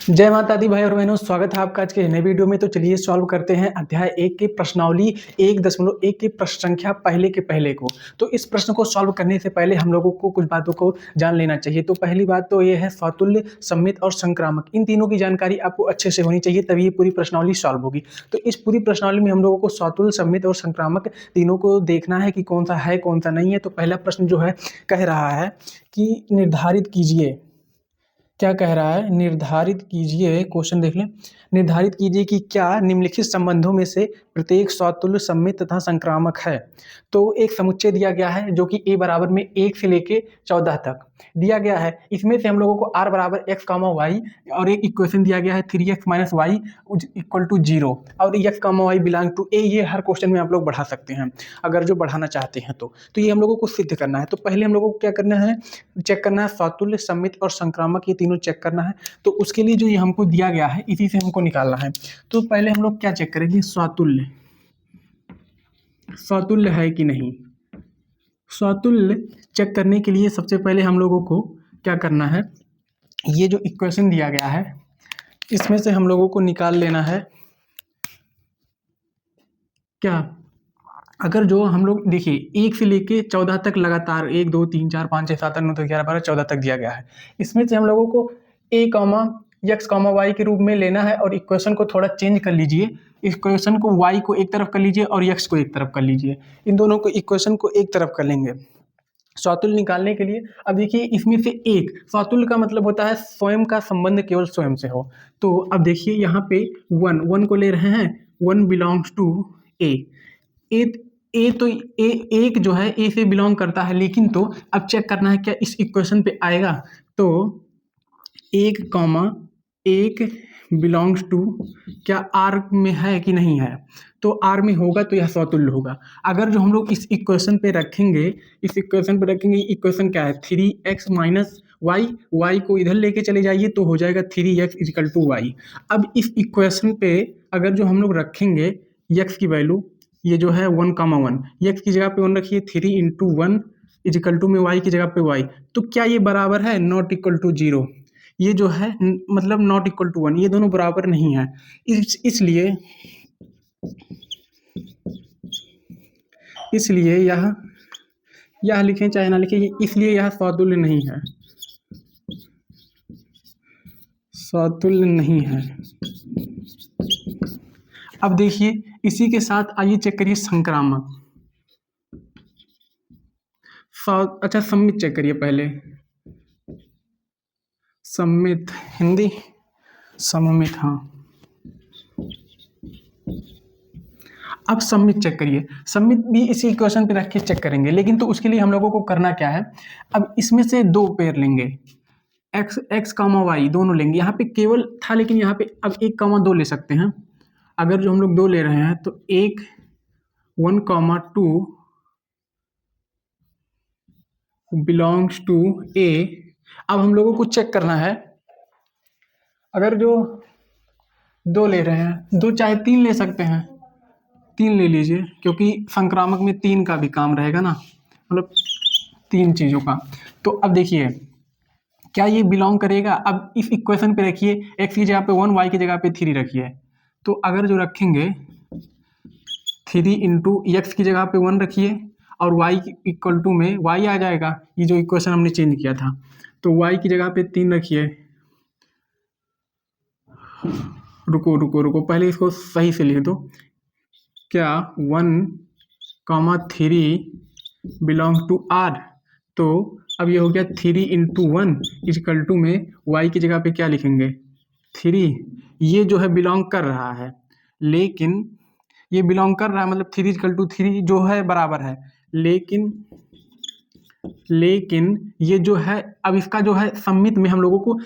जय माता दी भाई और बहनों, स्वागत है आपका आज के नए वीडियो में। तो चलिए सॉल्व करते हैं अध्याय 1 की प्रश्नावली 1.1 की प्रश्न संख्या पहले के पहले को। तो इस प्रश्न को सॉल्व करने से पहले हम लोगों को कुछ बातों को जान लेना चाहिए। तो पहली बात तो ये है स्वातुल्य, सम्मित और संक्रामक, इन तीनों की जानकारी आपको अच्छे से होनी चाहिए, तभी ये पूरी प्रश्नावली सॉल्व होगी। तो इस पूरी प्रश्नावली में हम लोगों को स्वातुल्य, सम्मित और संक्रामक तीनों को देखना है कि कौन सा है कौन सा नहीं है। तो पहला प्रश्न जो है कह रहा है कि निर्धारित कीजिए, क्या कह रहा है, निर्धारित कीजिए, क्वेश्चन देख लें। निर्धारित कीजिए कि क्या निम्नलिखित संबंधों में से प्रत्येक स्वातुल्य, सम्मित तथा संक्रामक है। तो एक समुच्चय दिया गया है जो कि a बराबर में 1 से लेके 14 तक दिया गया है। इसमें से हम लोगों को r बराबर x कामा वाई और एक इक्वेशन दिया गया है 3x minus Y equal to 0 और x comma y belong to a। ये हर क्वेश्चन में आप लोग बढ़ा सकते हैं अगर जो बढ़ाना चाहते हैं तो ये हम लोगों को सिद्ध करना है। तो पहले हम लोगों को क्या करना है, चेक करना है स्वातुल्य, सम्मित और संक्रामक, ये तीनों चेक करना है। तो उसके लिए जो ये हमको दिया गया है इसी से हमको निकालना है। तो पहले हम लोग क्या चेक करेंगे, स्वातुल्य, स्वातुल्य है कि नहीं। स्वातुल्य चेक करने के लिए सबसे पहले हम लोगों को क्या करना है, ये जो इक्वेशन दिया गया है इसमें से हम लोगों को निकाल लेना है क्या, अगर जो हम लोग देखिए 1 से लेके 14 तक लगातार 1 2 3 4 5 6 7 8 9 10 11 12 14 तक दिया गया है। इसमें से हम लोगों को a comma x comma y के रूप में लेना है और इक्वेशन को थोड़ा चेंज कर लीजिए। इक्वेशन को y को एक तरफ कर लीजिए और x को एक तरफ कर लीजिए। इन दोनों को इक्वेशन को एक तरफ कर लेंगे स्वातुल्य निकालने के लिए। अब देखिए इसमें से एक, स्वातुल्य का मतलब होता है स्वयं का संबंध केवल स्वयं से हो। तो अब देखिए यहाँ पे वन को ले रहे हैं, वन बिलोंग्स टू ए। ए तो ए एक जो है ए से बिलोंग करता है, लेकिन तो अब चेक करना है क्या इस इक्वेशन पे आएगा। तो एक कॉमा एक बिलोंग्स टू क्या आर में है कि नहीं है। तो आर में होगा तो यह स्वतुल्य होगा। अगर जो हम लोग इस इक्वेशन पे रखेंगे, इस इक्वेशन पे रखेंगे, इक्वेशन क्या है 3x माइनस वाई, वाई को इधर लेके चले जाइए तो हो जाएगा 3x इजिकल टू वाई। अब इस इक्वेशन पे अगर जो हम लोग रखेंगे x की वैल्यू, ये जो है 1,1, x की जगह पे 1 रखिए, 3 इंटू 1 इजिकल टू में y की जगह पे y। तो क्या ये बराबर है, नॉट इक्वल टू 0। ये जो है मतलब नॉट इक्वल टू 1, ये दोनों बराबर नहीं है। इसलिए इसलिए यह लिखें चाहे ना लिखें, इसलिए यह स्वातुल्य नहीं है, स्वातुल्य नहीं है। अब देखिए इसी के साथ आइए चेक करिए संक्रामक। अच्छा सम्मित चेक करिए पहले, सम्मित हिंदी सम्मित, हाँ। अब सम्मित चेक करिए, सम्मित भी इसी इक्वेशन पे रख के चेक करेंगे, लेकिन तो उसके लिए हम लोगों को करना क्या है, अब इसमें से दो पेयर लेंगे, एक्स कामा वाई दोनों लेंगे। यहाँ पे केवल था लेकिन यहाँ पे अब 1,2 ले सकते हैं। अगर जो हम लोग 2 ले रहे हैं तो 1,2 बिलोंग्स टू ए। अब हम लोगों को चेक करना है, अगर जो 2 ले रहे हैं, 2 चाहे 3 ले सकते हैं, 3 ले लीजिए, क्योंकि संक्रामक में 3 का भी काम रहेगा ना, मतलब 3 चीज़ों का। तो अब देखिए क्या ये बिलोंग करेगा। अब इस इक्वेशन पे रखिए, x की जगह पे 1, y की जगह पे 3 रखिए। तो अगर जो रखेंगे 3 इंटू एक्स की जगह पे 1 रखिए और y इक्वल टू में y आ जाएगा, ये जो इक्वेशन हमने चेंज किया था। तो y की जगह पे 3 रखिए, रुको पहले इसको सही से लिख दो। क्या 1,3 बिलोंग टू r। तो अब ये हो गया 3 इंटू 1 इक्वल टू में y की जगह पे क्या लिखेंगे 3। ये जो है बिलोंग कर रहा है, लेकिन ये बिलोंग कर रहा है मतलब 3 इक्वल टू 3 जो है बराबर है, लेकिन ये जो है अब इसका जो है सम्मित में हम लोगों को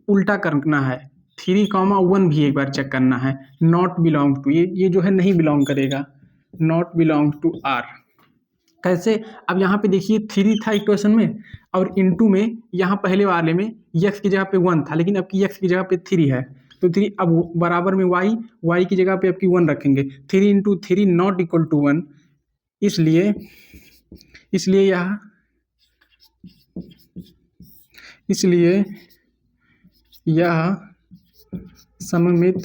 उल्टा करना है, 3,1 भी एक बार चेक करना है, नॉट बिलोंग टू, ये जो है नहीं बिलोंग करेगा, नॉट बिलोंग टू आर। कैसे, अब यहाँ पे देखिए 3 था इक्वेशन में और इनटू में यहाँ पहले वाले में x की जगह पे 1 था, लेकिन अब की x की जगह पे 3 है। तो 3 अब बराबर में y की जगह पे आपकी 1 रखेंगे, 3 इंटू 3 नॉट इक्वल टू 1। इसलिए यह सममित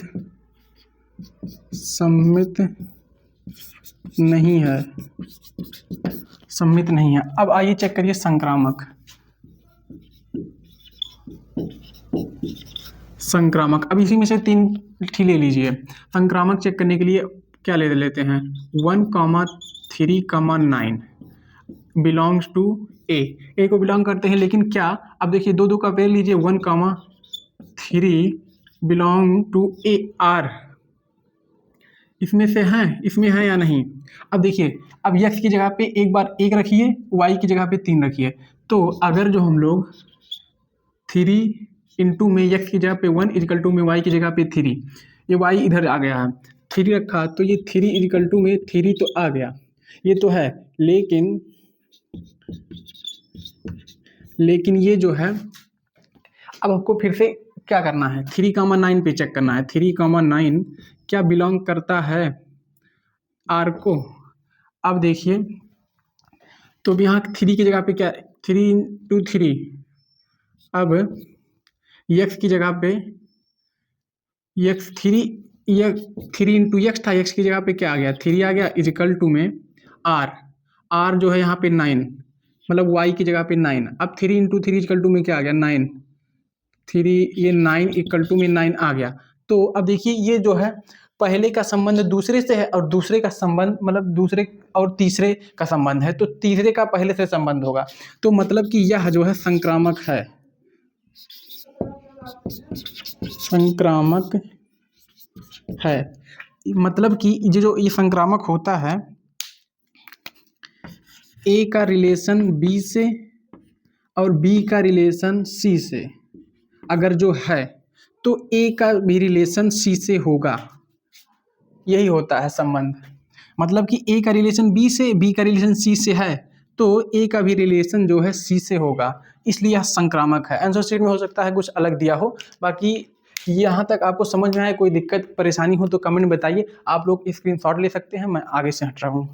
नहीं है, सममित नहीं है। अब आइए चेक करिए संक्रामक। संक्रामक, अब इसी में से 3 ले लीजिए। संक्रामक चेक करने के लिए क्या ले लेते हैं, 1,3,9 बिलोंग्स टू ए को बिलोंग करते हैं, लेकिन क्या, अब देखिए 2 का पेयर लीजिए, 1,3 बिलोंग टू ए आर, इसमें से है, इसमें है या नहीं। अब देखिए, अब x की जगह पे एक बार 1 रखिए, y की जगह पे 3 रखिए, तो अगर जो हम लोग 3 इंटू में x की जगह पे 1 इजिकल टू में y की जगह पे 3, ये y इधर आ गया है, 3 रखा तो ये 3 इजिकल टू में 3 तो आ गया, ये तो है, लेकिन ये जो है, अब आपको फिर से क्या करना है, 3,9 पे चेक करना है, 3,9 क्या बिलोंग करता है आर को। अब देखिए, तो अब यहाँ 3 की जगह पे क्या, 3 इंटू 3, अब x की जगह पे x 3 इंटू एक्स था, x की जगह पे क्या आ गया, 3 आ गया, इजिकल टू में r जो है यहाँ पे 9, मतलब y की जगह पे 9। अब 3 इंटू 3 इजिकल टू में क्या आ गया, 9, 3 ये 9 इक्वल टू में 9 आ गया। तो अब देखिए, ये जो है पहले का संबंध दूसरे से है, और दूसरे का संबंध मतलब दूसरे और तीसरे का संबंध है, तो तीसरे का पहले से संबंध होगा, तो मतलब कि यह जो है संक्रामक है, संक्रामक है। मतलब कि जो ये संक्रामक होता है, ए का रिलेशन बी से और बी का रिलेशन सी से अगर जो है, तो ए का भी रिलेशन सी से होगा, यही होता है संबंध। मतलब कि ए का रिलेशन बी से, बी का रिलेशन सी से है, तो ए का भी रिलेशन जो है सी से होगा, इसलिए यह संक्रामक है। आंसर शीट में हो सकता है कुछ अलग दिया हो, बाकी यहाँ तक आपको समझ में आए, कोई दिक्कत परेशानी हो तो कमेंट में बताइए, आप लोग स्क्रीनशॉट ले सकते हैं, मैं आगे से हट रहा हूँ।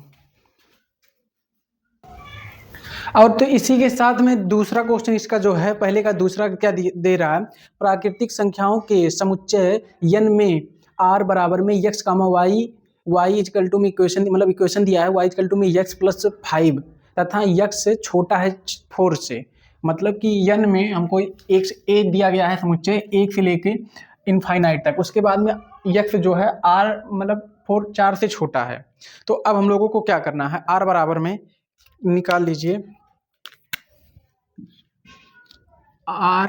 और तो इसी के साथ में दूसरा क्वेश्चन इसका जो है, पहले का दूसरा क्या दे रहा है, प्राकृतिक संख्याओं के समुच्चय n में r बराबर में x comma y equal to में इक्वेशन दिया है, y इक्वल टू में x प्लस 5 तथा x से छोटा है 4 से। मतलब कि n में हमको एक दिया गया है समुच्चय 1 से लेके इनफाइनाइट तक, उसके बाद में x जो है r मतलब 4 से छोटा है। तो अब हम लोगों को क्या करना है, r बराबर में निकाल लीजिए, r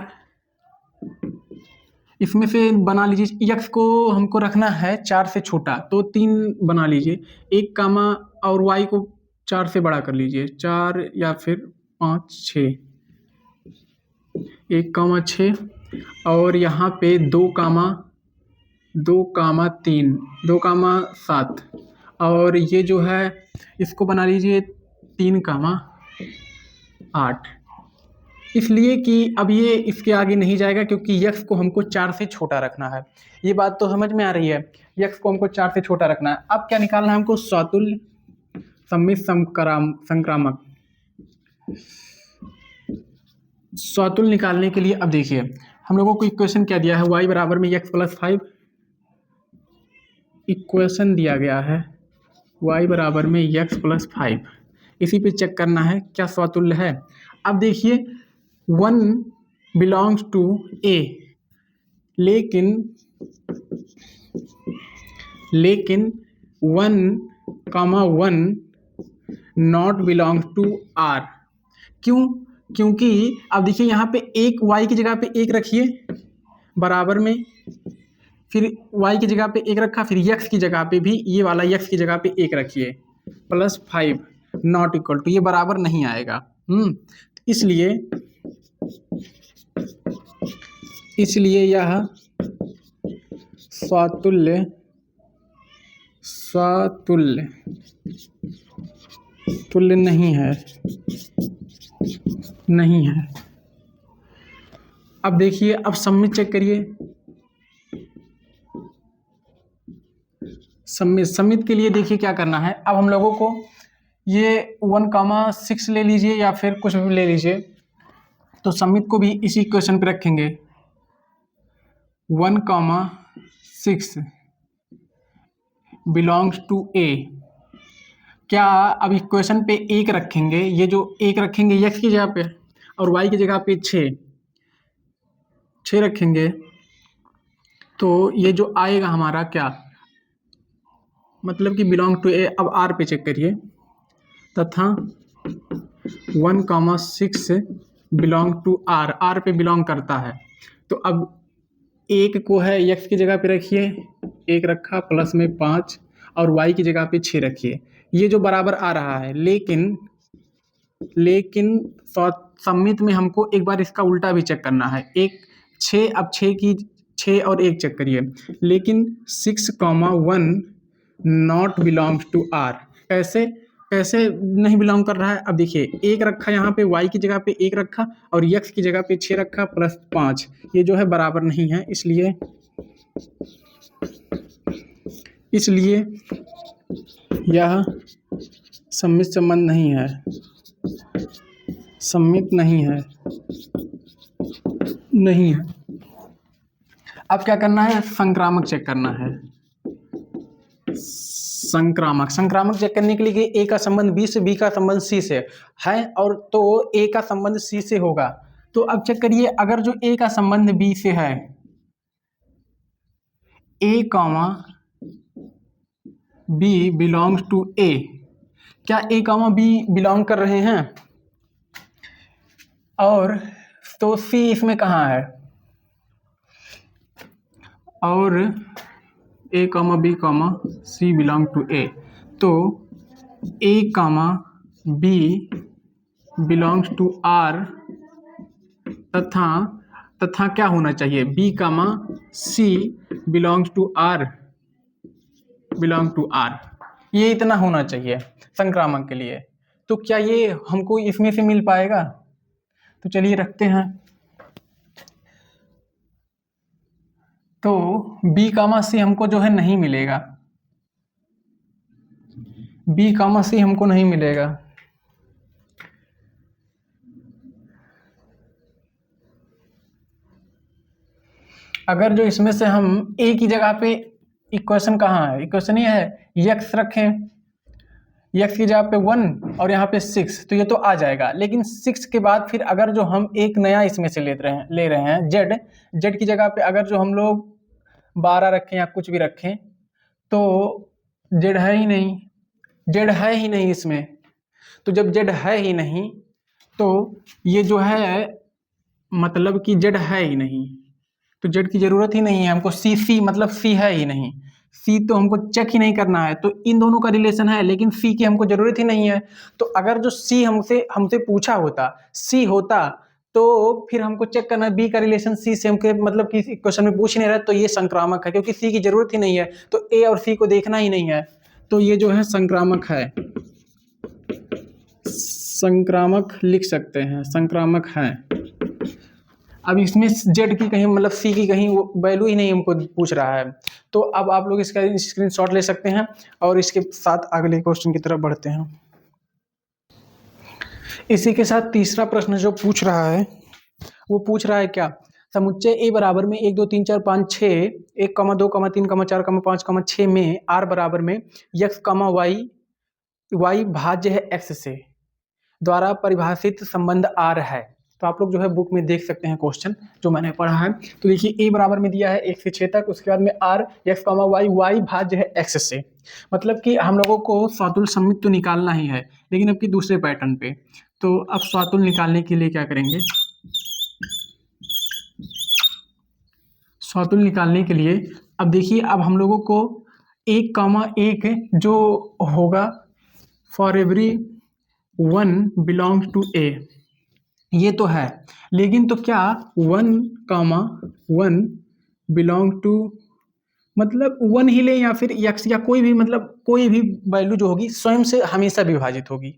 इसमें से बना लीजिए, x को हमको रखना है 4 से छोटा, तो 3 बना लीजिए, 1 कामा और y को 4 से बड़ा कर लीजिए, 4 या फिर 5 6, 1 कामा 6, और यहाँ पे 2 कामा 3, 2 कामा 7, और ये जो है इसको बना लीजिए 3 कामा 8, इसलिए कि अब ये इसके आगे नहीं जाएगा, क्योंकि x को हमको 4 से छोटा रखना है। ये बात तो समझ में आ रही है, x को हमको 4 से छोटा रखना है। अब क्या निकालना है हमको, स्वातुल्य सममित संक्रामक। स्वातुल्य निकालने के लिए अब देखिए, हम लोगों को इक्वेशन क्या दिया है, y बराबर में x प्लस 5 इक्वेशन दिया गया है, y बराबर में x प्लस 5, इसी पे चेक करना है क्या स्वातुल्य है। अब देखिए 1 बिलोंग्स टू ए, लेकिन 1,1 नॉट बिलोंग्स टू आर। क्यों? क्योंकि अब देखिए यहाँ पे एक y की जगह पे 1 रखिए बराबर में, फिर y की जगह पे 1 रखा, फिर x की जगह पे भी ये वाला x की जगह पे 1 रखिए, प्लस 5 नॉट इक्वल टू, ये बराबर नहीं आएगा। इसलिए यह स्वातुल्य नहीं है। अब देखिए, अब सममित चेक करिए, सममित के लिए देखिए क्या करना है। अब हम लोगों को ये 1,6 ले लीजिए या फिर कुछ भी ले लीजिए, तो सममित को भी इसी इक्वेशन पे रखेंगे, 1,6 बिलोंग्स टू ए। क्या अब इक्वेशन पे एक रखेंगे, ये जो एक रखेंगे x की जगह पे और y की जगह पे 6 रखेंगे, तो ये जो आएगा हमारा क्या, मतलब कि बिलोंग टू ए। अब r पे चेक करिए, तथा 1,6 बिलोंग टू r पे बिलोंग करता है। तो अब एक को है x की जगह पे रखिए, एक रखा, प्लस में 5 और y की जगह पे 6 रखिए, ये जो बराबर आ रहा है। लेकिन सम्मित में हमको एक बार इसका उल्टा भी चेक करना है। एक 6, अब 6 और 1 चेक करिए, लेकिन 6,1 नॉट बिलोंग्स टू आर। कैसे नहीं बिलोंग कर रहा है? अब देखिए, एक रखा यहाँ पे, y की जगह पे एक रखा और x की जगह पे 6 रखा प्लस 5, ये जो है बराबर नहीं है, इसलिए यह सम्मित संबंध नहीं है, सम्मित नहीं है। अब क्या करना है? संक्रामक चेक करना है। संक्रामक चेक करने के लिए ए का संबंध बी से, बी का संबंध सी से है, और तो ए का संबंध सी से होगा। तो अब चेक करिए, अगर जो ए का संबंध बी से है, ए कॉमा बी बिलोंग्स टू ए, क्या ए कॉमा बी बिलोंग कर रहे हैं? और तो सी इसमें कहाँ है? और A comma B comma C belong to A, तो A comma B belongs to R, तथा क्या होना चाहिए? B comma C belongs to R, ये इतना होना चाहिए संक्रामक के लिए। तो क्या ये हमको इसमें से मिल पाएगा? तो चलिए रखते हैं। तो बी कामा सी हमको जो है नहीं मिलेगा, बी कामा सी हमको नहीं मिलेगा। अगर जो इसमें से हम ए की जगह पे, इक्वेशन कहाँ है? इक्वेशन ये है, x रखें, x की जगह पे 1 और यहाँ पे 6, तो ये तो आ जाएगा। लेकिन 6 के बाद फिर अगर जो हम एक नया इसमें से ले रहे हैं z की जगह पे अगर जो हम लोग 12 रखें या कुछ भी रखें, तो z है ही नहीं इसमें। तो जब z है ही नहीं, तो ये जो है मतलब कि z है ही नहीं, तो z की जरूरत ही नहीं है हमको। सी मतलब सी है ही नहीं, सी तो हमको चेक ही नहीं करना है। तो इन दोनों का रिलेशन है, लेकिन सी की हमको जरूरत ही नहीं है। तो अगर जो सी हमसे पूछा होता, सी होता, तो फिर हमको चेक करना बी का रिलेशन सी से, हमको मतलब कि क्वेश्चन में पूछ नहीं रहा, तो ये संक्रामक है, क्योंकि सी की जरूरत ही नहीं है, तो ए और सी को देखना ही नहीं है। तो ये जो है संक्रामक है, संक्रामक लिख सकते हैं, संक्रामक है। अब इसमें जेड की कहीं मतलब सी की कहीं वैल्यू ही नहीं हमको पूछ रहा है। तो अब आप लोग इसका स्क्रीनशॉट ले सकते हैं और इसके साथ अगले क्वेश्चन की तरफ बढ़ते हैं। इसी के साथ तीसरा प्रश्न जो पूछ रहा है, वो पूछ रहा है क्या? समुच्चय ए बराबर में 1 2 3 4 5 6 1, 2, 3, 4, 5, 6 में r बराबर में x, y भाज्य है x से द्वारा परिभाषित संबंध r है। तो आप लोग जो है बुक में देख सकते हैं क्वेश्चन जो मैंने पढ़ा है। तो देखिए, a बराबर में दिया है 1 से 6 तक, उसके बाद में r, x, y भाज्य है x से। मतलब कि हम लोगों को स्वातुल सम्मित तो निकालना ही है, लेकिन अब की दूसरे पैटर्न पे। तो अब स्वातुल निकालने के लिए क्या करेंगे? स्वातुल निकालने के लिए अब देखिए, अब हम लोगों को 1,1 जो होगा फॉर एवरी 1 बिलोंग्स टू ए, ये तो है। लेकिन तो क्या 1,1 बिलोंग टू, मतलब 1 ही ले या फिर x या कोई भी, मतलब कोई भी वैल्यू जो होगी स्वयं से हमेशा विभाजित होगी।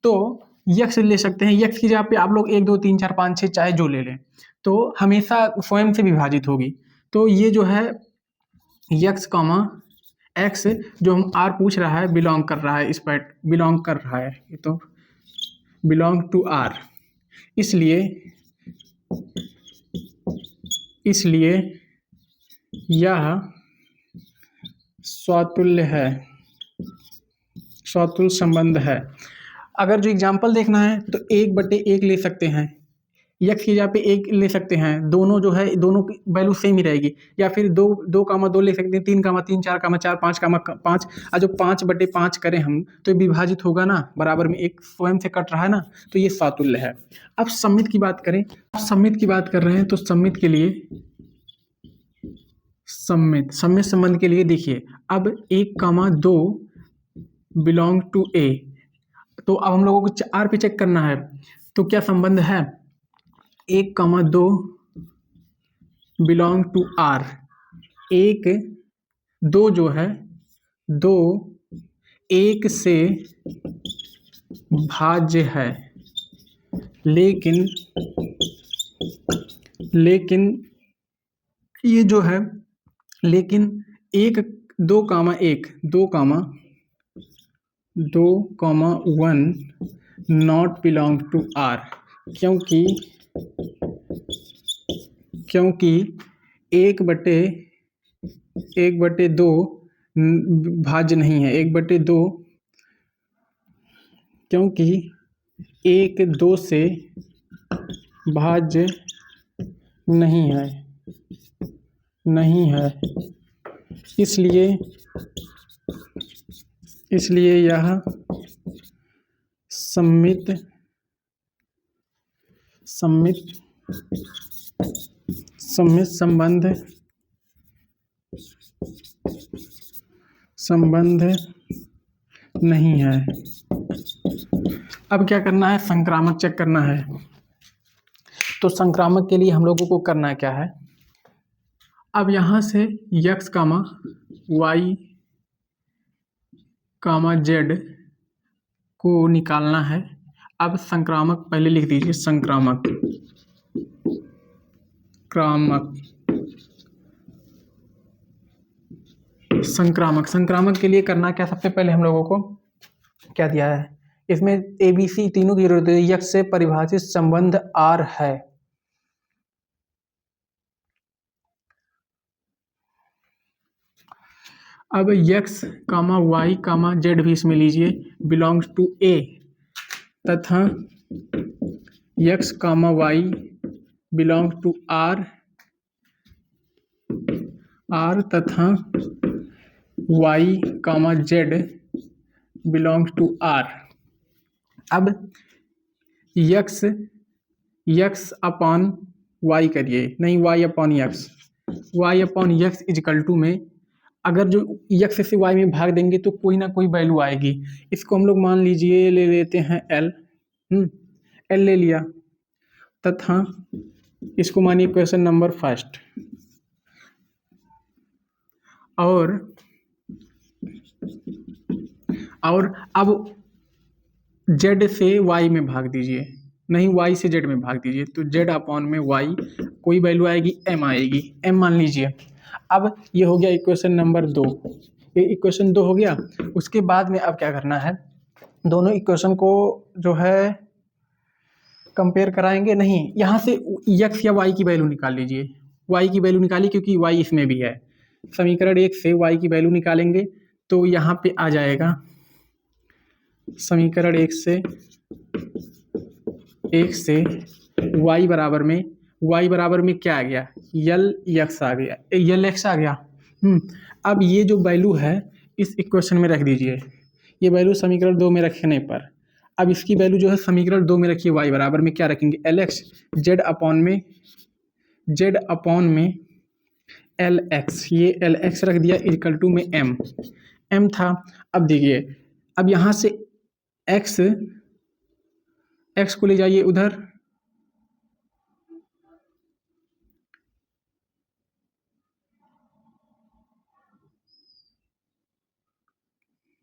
तो x ले सकते हैं, x की जगह पे आप लोग 1 2 3 4 5 6 चाहे जो ले लें, तो हमेशा स्वयं से विभाजित होगी। तो ये जो है x, x जो हम r पूछ रहा है बिलोंग कर रहा है, इस पर बिलोंग कर रहा है, ये तो बिलोंग टू r। इसलिए यह स्वतुल्य है, स्वतुल्य संबंध है। अगर जो एग्जाम्पल देखना है तो 1/1 ले सकते हैं, यक्स की जगह पे 1 ले सकते हैं, दोनों जो है दोनों की वैल्यू सेम ही रहेगी। या फिर 2 ले सकते हैं, 3, 4, 4, 5 और जो 5/5 करें हम तो ये विभाजित होगा ना, बराबर में एक स्वयं से कट रहा है ना, तो ये सातुल्य है। अब सममित की बात करें, सममित की बात कर रहे हैं तो सममित के लिए सममित संबंध के लिए देखिए, अब 1,2 बिलोंग टू ए, तो अब हम लोगों को आर पे चेक करना है, तो क्या संबंध है, 1,2 बिलोंग टू आर। 1,2 जो है 2 1 से भाज्य है, लेकिन ये जो है, लेकिन 2,1 नॉट बिलोंग टू आर, क्योंकि 1/2 भाज्य नहीं है, 1/2 क्योंकि 1,2 से भाज्य नहीं है, इसलिए यह सममित संबंध नहीं है। अब क्या करना है, संक्रामक चेक करना है। तो संक्रामक के लिए हम लोगों को करना क्या है, अब यहाँ से x, y, z को निकालना है। अब संक्रामक पहले लिख दीजिए, संक्रामक के लिए करना क्या, सबसे पहले हम लोगों को क्या दिया है, इसमें ABC तीनों की जरूरत है। x से परिभाषित संबंध R है, अब x, y, z भी इसमें लीजिए, बिलोंग्स टू A, तथा x, y belongs to R तथा y, z belongs to R। अब x अपॉन y करिए, नहीं y upon x equal to में, अगर जो x से y में भाग देंगे तो कोई ना कोई वैल्यू आएगी। इसको हम लोग मान लीजिए ले लेते हैं l, l ले लिया, तथा इसको मानिए क्वेश्चन नंबर 1 और अब z से y में भाग दीजिए, नहीं y से z में भाग दीजिए, तो z अपॉन में y कोई वैल्यू आएगी, m आएगी, m मान लीजिए। अब ये हो गया इक्वेशन नंबर 2, ये इक्वेशन 2 हो गया। उसके बाद में अब क्या करना है, दोनों इक्वेशन को जो है कंपेयर कराएंगे, नहीं यहाँ से x या y की वैल्यू निकाल लीजिए, y की वैल्यू निकालिए क्योंकि y इसमें भी है। समीकरण 1 से y की वैल्यू निकालेंगे तो यहाँ पे आ जाएगा, समीकरण 1 से y बराबर में क्या आ गया, Lx आ गया, Lx आ गया। अब ये जो वैल्यू है इस इक्वेशन में रख दीजिए, ये वैल्यू समीकरण 2 में रखने पर, अब इसकी वैल्यू जो है समीकरण 2 में रखिए, y बराबर में क्या रखेंगे, Lx, z अपॉन में Lx, ये Lx रख दिया इक्वल टू में m था। अब देखिए, अब यहाँ से x को ले जाइए उधर,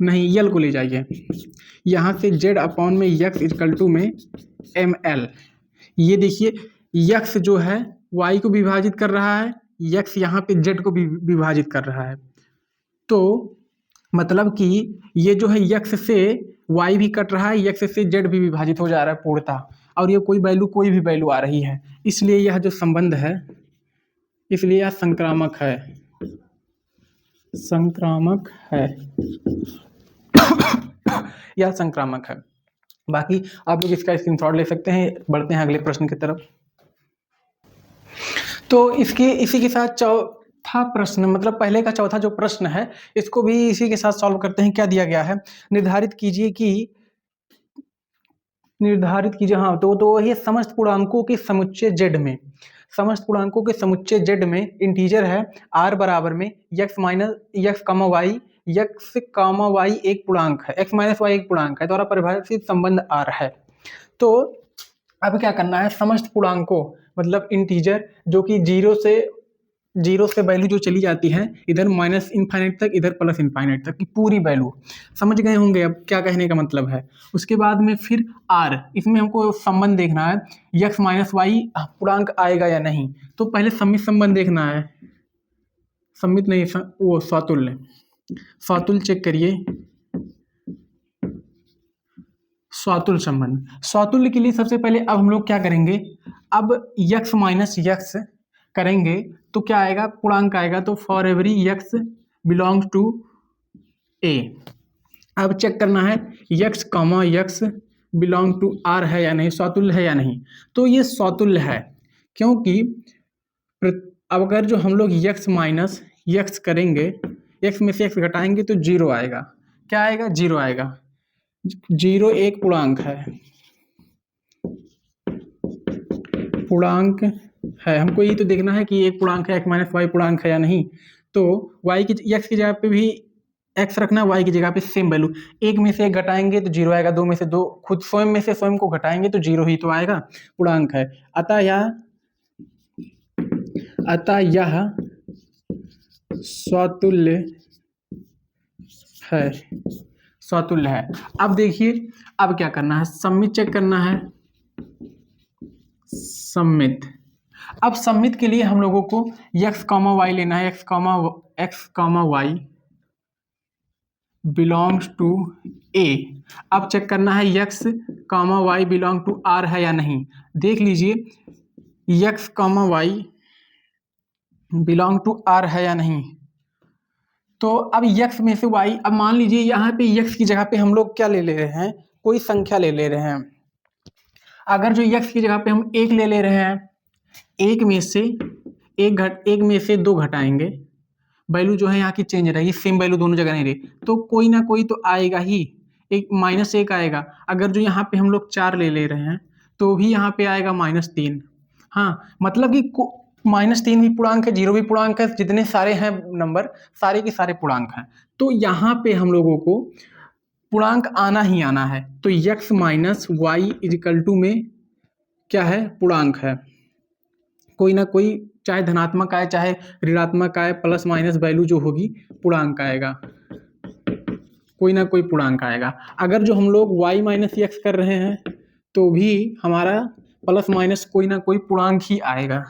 नहीं यल को ले जाइए, यहाँ से z अपॉन में x इक्वल टू में ml। ये देखिए x जो है y को विभाजित कर रहा है, x यहाँ पे z को भी विभाजित कर रहा है, तो मतलब कि ये जो है x से y भी कट रहा है, x से z भी विभाजित हो जा रहा है पूर्णतः, और ये कोई भी वैल्यू आ रही है, इसलिए यह जो संबंध है, इसलिए यह संक्रामक है। संक्रामक है या संक्रामक है। बाकी आप लोग इसका स्क्रीनशॉट ले सकते हैं। बढ़ते हैं अगले प्रश्न की तरफ। तो इसी के साथ चौथा प्रश्न, मतलब पहले का चौथा जो प्रश्न है, इसको भी इसी के साथ सॉल्व करते हैं। क्या दिया गया है, निर्धारित कीजिए हाँ, तो ये समस्त पूर्णांकों के समुच्चय z में, समस्त पूर्णांकों के समुच्चय z में इंटीजर है r बराबर में x minus x comma Y, x comma Y एक पूर्णांक है, x माइनस वाई एक पूर्णांक है, द्वारा परिभाषित संबंध r है। तो अब क्या करना है, समस्त पूर्णांकों मतलब इंटीजर जो कि जीरो से वैल्यू जो चली जाती है इधर माइनस इनफाइनाइट तक, इधर प्लस इनफाइनाइट तक की पूरी वैल्यू, समझ गए होंगे अब क्या कहने का मतलब है। उसके बाद में फिर आर, इसमें हमको संबंध देखना है यक्स माइनस वाई पूर्णांक आएगा या नहीं। तो पहले सम्मित संबंध देखना है, सम्मित नहीं वो स्वातुल्य, स्वातुल्य चेक करिए, स्वातुल्य संबंध। स्वातुल्य के लिए सबसे पहले अब हम लोग क्या करेंगे, अब यक्स माइनस यक्स करेंगे तो क्या आएगा, पूर्णांक आएगा। तो for every x belongs to A, अब चेक करना है x comma x belong to R है या नहीं, स्वातुल्य है या नहीं। तो ये स्वातुल्य है, क्योंकि अब अगर जो हम लोग यक्स माइनस यक्स करेंगे, यक्स में से एक्स घटाएंगे तो जीरो आएगा। क्या आएगा, जीरो आएगा। जीरो एक पूर्णांक है, पूर्णांक है, हमको ये तो देखना है कि एक पूर्णांक है, x माइनस वाई पूर्णांक है या नहीं। तो y की x की जगह पे भी x रखना, y की जगह पे सेम वैल्यू, एक में से एक घटाएंगे तो जीरो आएगा, दो में से दो, खुद स्वयं में से स्वयं को घटाएंगे तो जीरो ही तो आएगा, पूर्णांक है। अतः यह स्वातुल्य है, स्वातुल्य है। अब देखिए अब क्या करना है, सम्मित चेक करना है, सम्मित। अब सम्मित के लिए हम लोगों को x कामा वाई लेना है, x comma y belongs to a। अब चेक करना है x comma y belong to r है या नहीं। देख लीजिए x comma y belong to r है या नहीं। तो अब x में से y, अब मान लीजिए यहाँ पे x की जगह पे हम लोग क्या ले रहे हैं, कोई संख्या ले रहे हैं। अगर जो x की जगह पे हम एक ले रहे हैं, एक में से दो घटाएंगे, वैल्यू जो है यहाँ की चेंज रहेगी, सेम वैल्यू दोनों जगह नहीं रही, तो कोई ना कोई तो आएगा ही, एक माइनस एक आएगा। अगर जो यहाँ पे हम लोग चार ले रहे हैं तो भी यहाँ पे आएगा -3। हाँ, मतलब कि -3 भी पूर्णांक है, जीरो भी पूर्णांक है, जितने सारे हैं नंबर सारे के सारे पूर्णांक हैं। तो यहाँ पे हम लोगों को पूर्णांक आना ही आना है। तो x minus y equal to में क्या है, पूर्णांक है, कोई ना कोई, चाहे धनात्मक आए चाहे ऋणात्मक आए, प्लस माइनस वैल्यू जो होगी पूर्णांक आएगा, कोई ना कोई पूर्णांक आएगा। अगर जो हम लोग y माइनस एक्स कर रहे हैं तो भी हमारा प्लस माइनस कोई ना कोई पूर्णांक ही आएगा,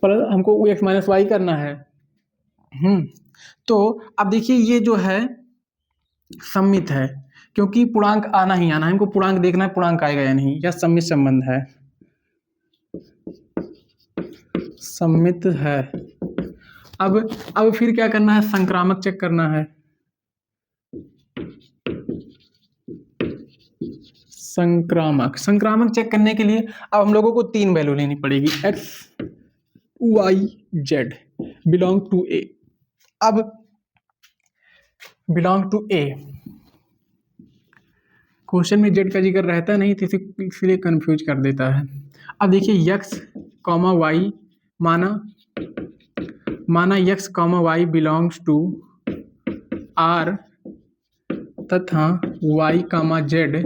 पर हमको x माइनस वाई करना है। तो अब देखिए ये जो है सम्मित है, क्योंकि पूर्णांक आना ही आना है, हमको पूर्णांक देखना है पूर्णांक आएगा या नहीं, या सम्मित संबंध है, सम्मित है। अब फिर क्या करना है, संक्रामक चेक करना है, संक्रामक चेक करने के लिए अब हम लोगों को तीन वैल्यू लेनी पड़ेगी, x y z belong to a। अब बिलोंग टू a, क्वेश्चन में z का जिक्र रहता नहीं तो इसलिए कंफ्यूज कर देता है। अब देखिए x कॉमा y, माना x comma y belongs to r तथा y comma z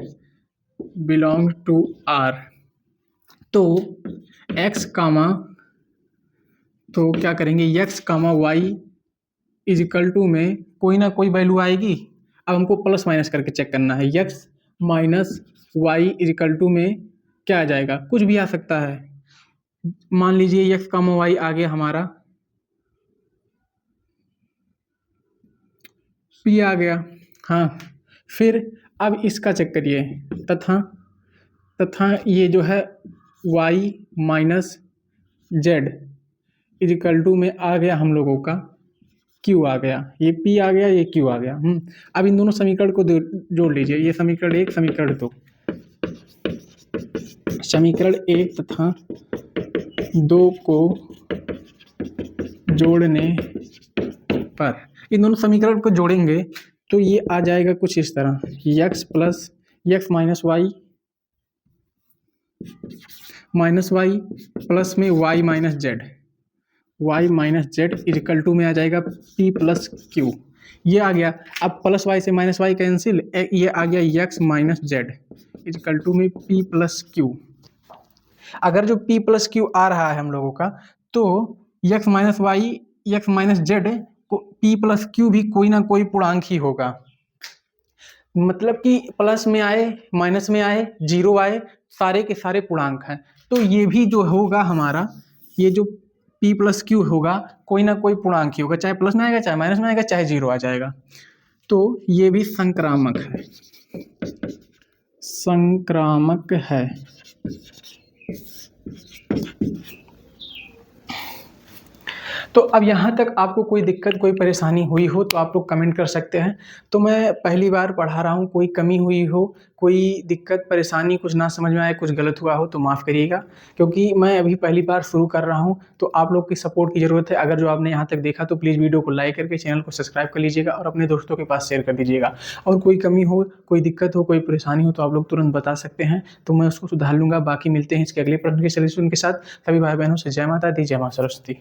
belong to r। तो x कामा, तो क्या करेंगे, x comma y equal to में कोई ना कोई वैल्यू आएगी। अब हमको प्लस माइनस करके चेक करना है, x minus y equal to में क्या आ जाएगा, कुछ भी आ सकता है। मान लीजिए x कामा वाई आ गया हमारा, p आ गया। हाँ, फिर अब इसका चेक करिए, तथा ये जो है y minus z equal to में आ गया हम लोगों का Q आ गया, ये P आ गया, ये Q आ गया। अब इन दोनों समीकरण को जोड़ लीजिए, ये समीकरण 1 समीकरण 2, समीकरण 1 तथा 2 को जोड़ने पर इन दोनों समीकरण को जोड़ेंगे तो ये आ जाएगा कुछ इस तरह, x plus x minus y plus में y minus z equal to में आ जाएगा p प्लस क्यू। ये आ गया। अब प्लस वाई से माइनस वाई कैंसिल, ये आ गया x minus z equal to में p प्लस क्यू। अगर जो p प्लस क्यू आ रहा है हम लोगों का, तो x minus y x minus z को p प्लस क्यू भी कोई ना कोई पूर्णांक ही होगा। मतलब कि प्लस में आए माइनस में आए जीरो आए, सारे के सारे पूर्णांक हैं। तो ये भी जो होगा हमारा, ये जो p प्लस क्यू होगा कोई ना कोई पूर्णांक ही होगा, चाहे प्लस में आएगा, चाहे माइनस में आएगा, चाहे जीरो आ जाएगा। तो ये भी संक्रामक है। तो अब यहाँ तक आपको कोई दिक्कत कोई परेशानी हुई हो तो आप लोग कमेंट कर सकते हैं। तो मैं पहली बार पढ़ा रहा हूँ, कोई कमी हुई हो, कोई दिक्कत परेशानी, कुछ ना समझ में आए, कुछ गलत हुआ हो तो माफ़ करिएगा, क्योंकि मैं अभी पहली बार शुरू कर रहा हूँ। तो आप लोग की सपोर्ट की ज़रूरत है। अगर जो आपने यहाँ तक देखा तो प्लीज़ वीडियो को लाइक करके चैनल को सब्सक्राइब कर लीजिएगा और अपने दोस्तों के पास शेयर कर दीजिएगा। और कोई कमी हो, कोई दिक्कत हो, कोई परेशानी हो तो आप लोग तुरंत बता सकते हैं, तो मैं उसको सुधार लूँगा। बाकी मिलते हैं इसके अगले प्रश्न के सॉल्यूशन के साथ। सभी भाई बहनों से जय माता दी, जय मां सरस्वती।